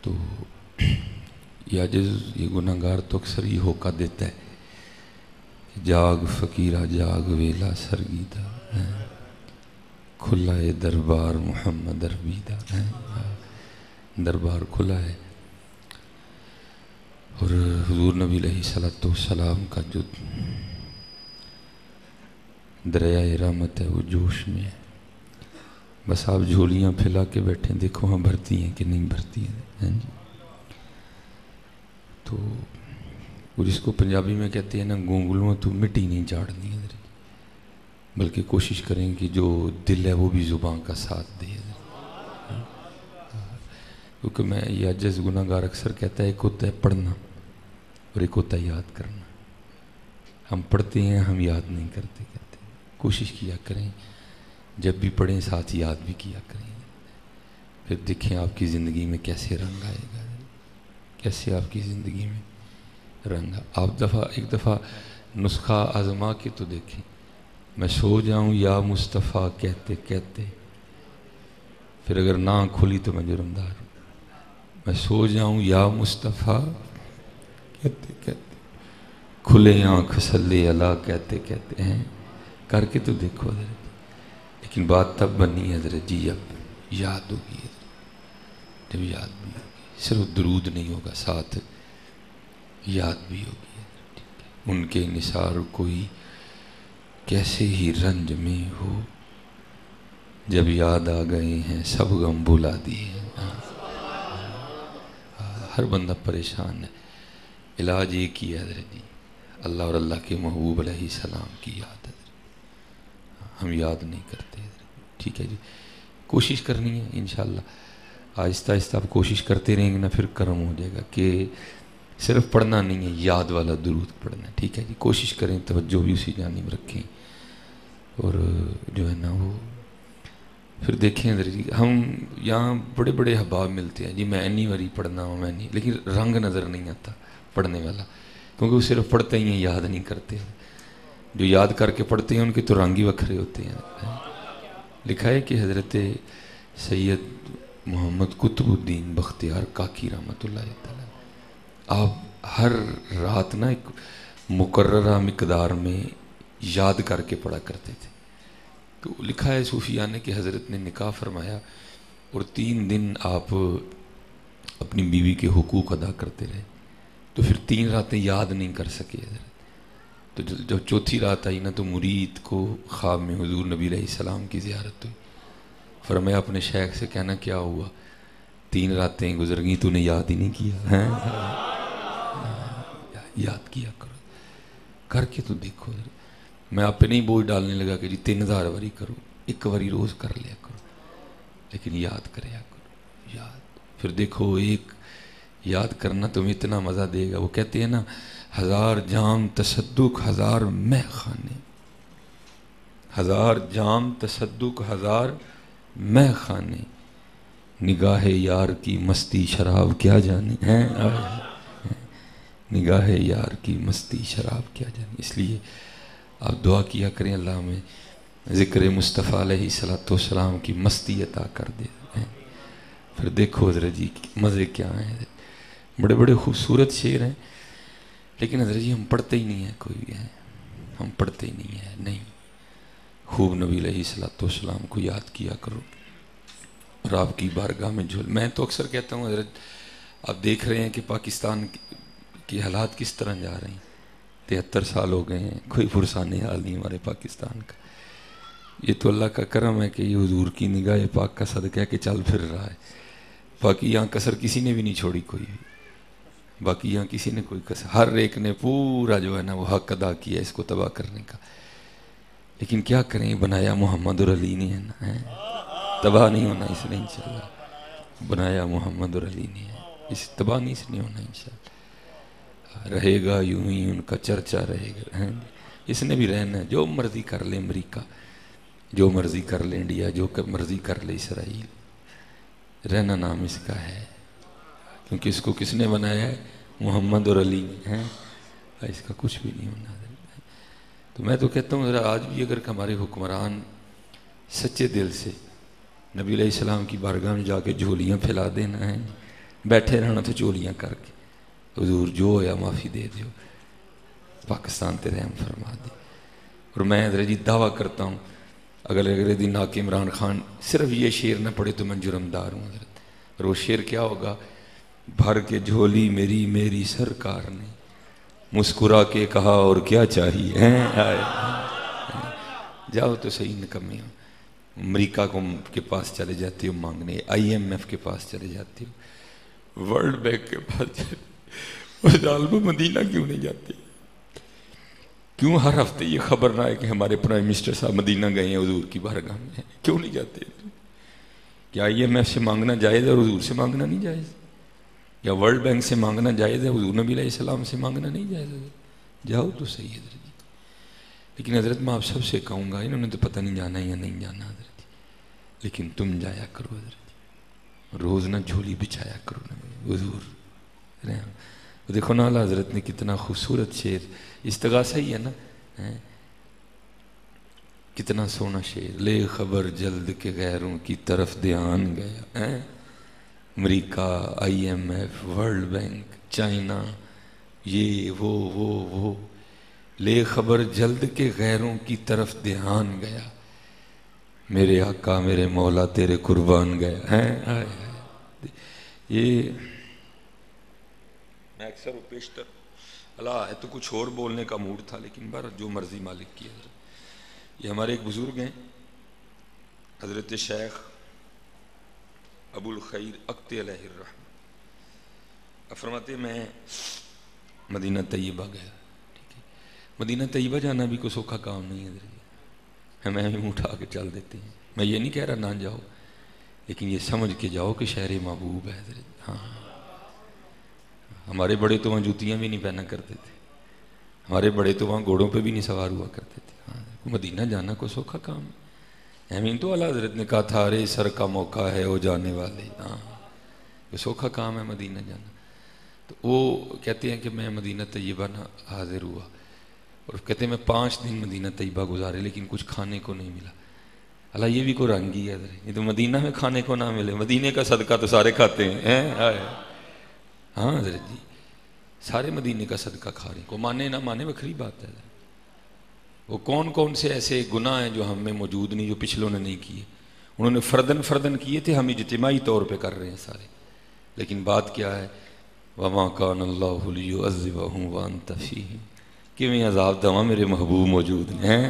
تو یہ عجز، یہ گناہگار تو اکثر یہ ہوکا دیتا ہے کہ جاگ فقیرہ جاگ ویلا سرگیدہ، کھلا ہے دربار محمد اربیدہ، دربار کھلا ہے۔ اور حضور نبی علیہ السلام کا جو دریائے رحمت ہے وہ جوش میں ہے، بس آپ جھولیاں پھیلا کے بیٹھیں، دیکھو ہاں بھرتی ہیں کہ نہیں بھرتی ہیں جی۔ تو وہ جس کو پنجابی میں کہتے ہیں نا، گونگلوں تو مٹی نہیں جھاڑنی ہے، بلکہ کوشش کریں کہ جو دل ہے وہ بھی زبان کا ساتھ دے۔ کیونکہ میں یہ عجز گناہگار اکثر کہتا ہے، ایک ہوتا ہے پڑھنا اور ایک ہوتا ہے یاد کرنا۔ ہم پڑھتے ہیں، ہم یاد نہیں کرتے کہتے ہیں۔ کوشش کیا کریں جب بھی پڑھیں ساتھ یاد بھی کیا کریں، پھر دیکھیں آپ کی زندگی میں کیسے رنگ آئے گا، کیسے آپ کی زندگی میں رنگ۔ آپ ایک دفعہ نسخہ آزما کے تو دیکھیں، میں سو جاؤں یا مصطفیٰ کہتے کہتے، پھر اگر نہ کھلی تو میں جرمدار ہوں۔ میں سو جاؤں یا مصطفیٰ کہتے کہتے، کھلے آنکھ صلی اللہ کہتے کہتے ہیں، کر کے تو دیکھو حضرت۔ لیکن بات تب بنی ہے حضرت جی اب یاد ہوگی، جب یاد بھی ہوگی، صرف درود نہیں ہوگا، ساتھ یاد بھی ہوگی۔ ان کے نثار کوئی کیسے ہی رنج میں ہو، جب یاد آ گئے ہیں سب غم بھلا دیے۔ ہر بندہ پریشان ہے، علاج ایک ہی ہے حضرت جی، اللہ اور اللہ کے محبوب علیہ السلام کی یاد ہے۔ ہم یاد نہیں کرتے حضرت، ٹھیک ہے جی۔ کوشش کرنی ہے انشاءاللہ، آہستہ آہستہ آپ کوشش کرتے رہیں گے نا، پھر کرم ہو جائے گا کہ صرف پڑھنا نہیں ہے، یاد والا درود پڑھنا ہے، ٹھیک ہے جی۔ کوشش کریں، توجہ بھی اسی جانب رکھیں، اور جو ہے نا وہ پھر دیکھیں حضرت جی، ہم یہاں بڑے بڑے احباب ملتے ہیں جی، میں اینی واری پڑھنا ہوں، میں نہیں، لیکن رنگ نظر نہیں آتا پڑھنے والا، کیونکہ وہ صرف پڑھتے ہی ہیں، یاد نہیں کرتے۔ جو یاد کر کے پڑھتے ہیں ان کے تو رنگ ہی وکھرے ہوتے ہیں۔ لکھا ہے کہ حضرت سید محمد قطب الدین بختیار کاکی رحمۃ اللہ تعالی، آپ ہر رات نا ایک مقررہ مقدار میں یاد کر کے پڑھا کرتے تھے۔ تو لکھا ہے صوفیاء نے کہ حضرت نے نکاح فرمایا اور 3 دن آپ اپنی بیوی کے حقوق ادا کرتے رہے، تو پھر 3 راتیں یاد نہیں کر سکے حضرت۔ تو جب چوتھی رات آئی نا، تو مرید کو خواب میں حضور نبی علیہ السلام کی زیارت ہوئی۔ فرمایا اپنے شیخ سے کہنا کیا ہوا، 3 راتیں گزر گئیں تو نے یاد ہی نہیں کیا۔ یاد کیا کرو، کر کے تو دیکھو۔ میں آپ پہ نہیں بوجھ ڈالنے لگا کہ جی 3000 واری کرو، 1 واری روز کر لیا کرو، لیکن یاد کریا کرو، یاد۔ پھر دیکھو ایک یاد کرنا تمہیں اتنا مزہ دے گا۔ وہ کہتے ہیں نا، 1000 جام تصدق 1000 مے خانے، 1000 جام تصدق 1000 مے خانے، نگاہ یار کی مستی شراب کیا جانے ہیں، نگاہ یار کی مستی شراب کیا جانے۔ اس لیے آپ دعا کیا کریں، اللہ ہمیں ذکر مصطفیٰ علیہ السلام کی مستی عطا کر دے۔ پھر دیکھو حضرت جی مزے کیا ہیں، بڑے بڑے خوبصورت شعر ہیں، لیکن حضرت جی ہم پڑھتے ہی نہیں ہیں، کوئی بھی ہیں ہم پڑھتے ہی نہیں ہیں۔ نہیں، خوب نبی علیہ السلام کو یاد کیا کرو، اور آپ کی بارگاہ میں جھول۔ میں تو اکثر کہتا ہوں حضرت، آپ دیکھ رہے ہیں کہ پاکستان کی حالات کس طرح جا رہے ہیں، 73 سال ہو گئے ہیں، کوئی پرسان حال نہیں ہمارے پاکستان کا۔ یہ تو اللہ کا کرم ہے کہ یہ حضور کی نگاہ پاک کا صدقہ ہے کہ چل پھر رہا ہے۔ باقی یہاں کسر کسی نے بھی نہیں چھوڑی، کوئی بھی، باقی یہاں کسی نے کوئی کسر، ہر ایک نے پورا جو ہے نا وہ حق ادا کیا اس کو تباہ کرنے کا۔ لیکن کیا کریں، بنایا محمد اور علی نے ہے نا، تباہ نہیں ہونا اس نے انشاءاللہ، بنایا محمد اور علی نے، اس تباہ نہیں اس نے ہونا انشاءاللہ، رہے گا یوں ہی ان کا چرچا رہے گا۔ اس نے بھی رہنا ہے، جو مرضی کر لے امریکہ، جو مرضی کر لے انڈیا، جو مرضی کر لے اسرائیل، رہنا نام اس کا ہے، کیونکہ اس کو کس نے بنایا ہے، محمد اور علی ہیں، اس کا کچھ بھی نہیں ہونا۔ تو میں تو کہتا ہوں ذرا آج بھی اگر ہمارے حکمران سچے دل سے نبی علیہ السلام کی بارگاہ میں جا کے جھولیاں پھیلا دینا ہے، بیٹھے رہنا تو چولیاں کر کے حضور جو ہویا معافی دے دیو، پاکستان تے رحم فرما دے۔ اور میں حضرت جی دعویٰ کرتا ہوں اگر اگلے دن حاکم عمران خان صرف یہ شعر نہ پڑھے تو میں جرمدار ہوں حضرت۔ اور وہ شعر کیا ہوگا؟ بھر کے جھولی میری میری سرکار نے مسکرا کے کہا اور کیا چاہیے، جاؤ تو صحیح نکمے ہو، امریکہ کے پاس چلے جاتے ہو مانگنے، IMF کے پاس چلے جاتے ہو، ورلڈ بینک کے پاس چلے، اور ظالمو مدینہ کیوں نہیں جاتے؟ کیوں ہر ہفتے یہ خبر نہ ہے کہ ہمارے پرائم منسٹر صاحب مدینہ گئے ہیں حضور کی بارگاہ میں؟ کیوں نہیں جاتے؟ کیا IMF سے مانگنا جائز ہے اور حضور سے مانگنا نہیں جائز؟ یا ورلڈ بینک سے مانگنا جائز ہے، حضور نبی علیہ السلام سے مانگنا نہیں جائز ہے؟ جاؤ تو صحیح حضرت جی۔ لیکن حضرت میں آپ سب سے کہوں گا، انہوں نے تو پتہ نہیں جانا یا نہیں جانا حضرت جی، لیکن تم جایا کرو حضرت جی، روز نہ جھولی بچھایا کرو نا حضور۔ دیکھو نا اعلیٰ حضرت نے کتنا خوبصورت شعر، استغاثہ ہی ہے نا، کتنا سونا شعر، لے خبر جلد کے غیروں کی طرف دھیان گیا، امریکہ، IMF، ورلڈ بینک، چائنا، یہ وہ لے خبر جلد کے غیروں کی طرف دھیان گیا، میرے آقا میرے مولا تیرے قربان گیا۔ یہ میں اکثر و پیشتر اللہ ہے تو کچھ اور بولنے کا موڈ تھا، لیکن بار جو مرضی مالک کی حضرت۔ یہ ہمارے ایک بزرگ ہیں حضرت شیخ ابو الخیر اقتے علیہ الرحمہ، فرماتے میں مدینہ طیبہ گیا، ٹھیک ہے، مدینہ طیبہ جانا بھی کوئی سوکھا کام نہیں ہے حضرت، ہمیں ہی اٹھا کے چل دیتے ہیں۔ میں یہ نہیں کہہ رہا نہ جاؤ، لیکن یہ سمجھ کے جاؤ کہ شہر محبوب ہے حضرت۔ ہاں، ہمارے بڑے تو وہاں جوتیاں بھی نہیں پہنا کرتے تھے، ہمارے بڑے تو وہاں گھوڑوں پہ بھی نہیں سوار ہوا کرتے تھے۔ ہاں، مدینہ جانا کوئی سوکھا کام ہے؟ امین تو اعلیٰ حضرت نے کہا تھا ارے سر کا موقع ہے وہ جانے والے، ہاں کوئی سوکھا کام ہے مدینہ جانا؟ تو وہ کہتے ہیں کہ میں مدینہ طیبہ نہ حاضر ہوا، اور کہتے ہیں میں 5 دن مدینہ طیبہ گزارے لیکن کچھ کھانے کو نہیں ملا۔ اللہ یہ بھی کوئی رنگ ہی ہے حضرت، یہ تو مدینہ میں کھانے کو نہ ملے، مدینے کا صدقہ تو سارے کھاتے ہیں۔ ہاں حضرت جی، سارے مدینے کا صدقہ کھا رہے ہیں، کو مانے نہ مانے بکھری بات ہے۔ وہ کون کون سے ایسے گناہ ہیں جو ہم میں موجود نہیں، جو پچھلوں نے نہیں کیے؟ انہوں نے فردن کیے تھے، ہم اجتماعی طور پہ کر رہے ہیں سارے۔ لیکن بات کیا ہے؟ وَمَا كَانَ اللَّهُ لِيُعَذِّبَهُمْ وَأَنْتَ فِيهِمْ، کہ میں عذاب دواں میرے محبوب موجود ہیں۔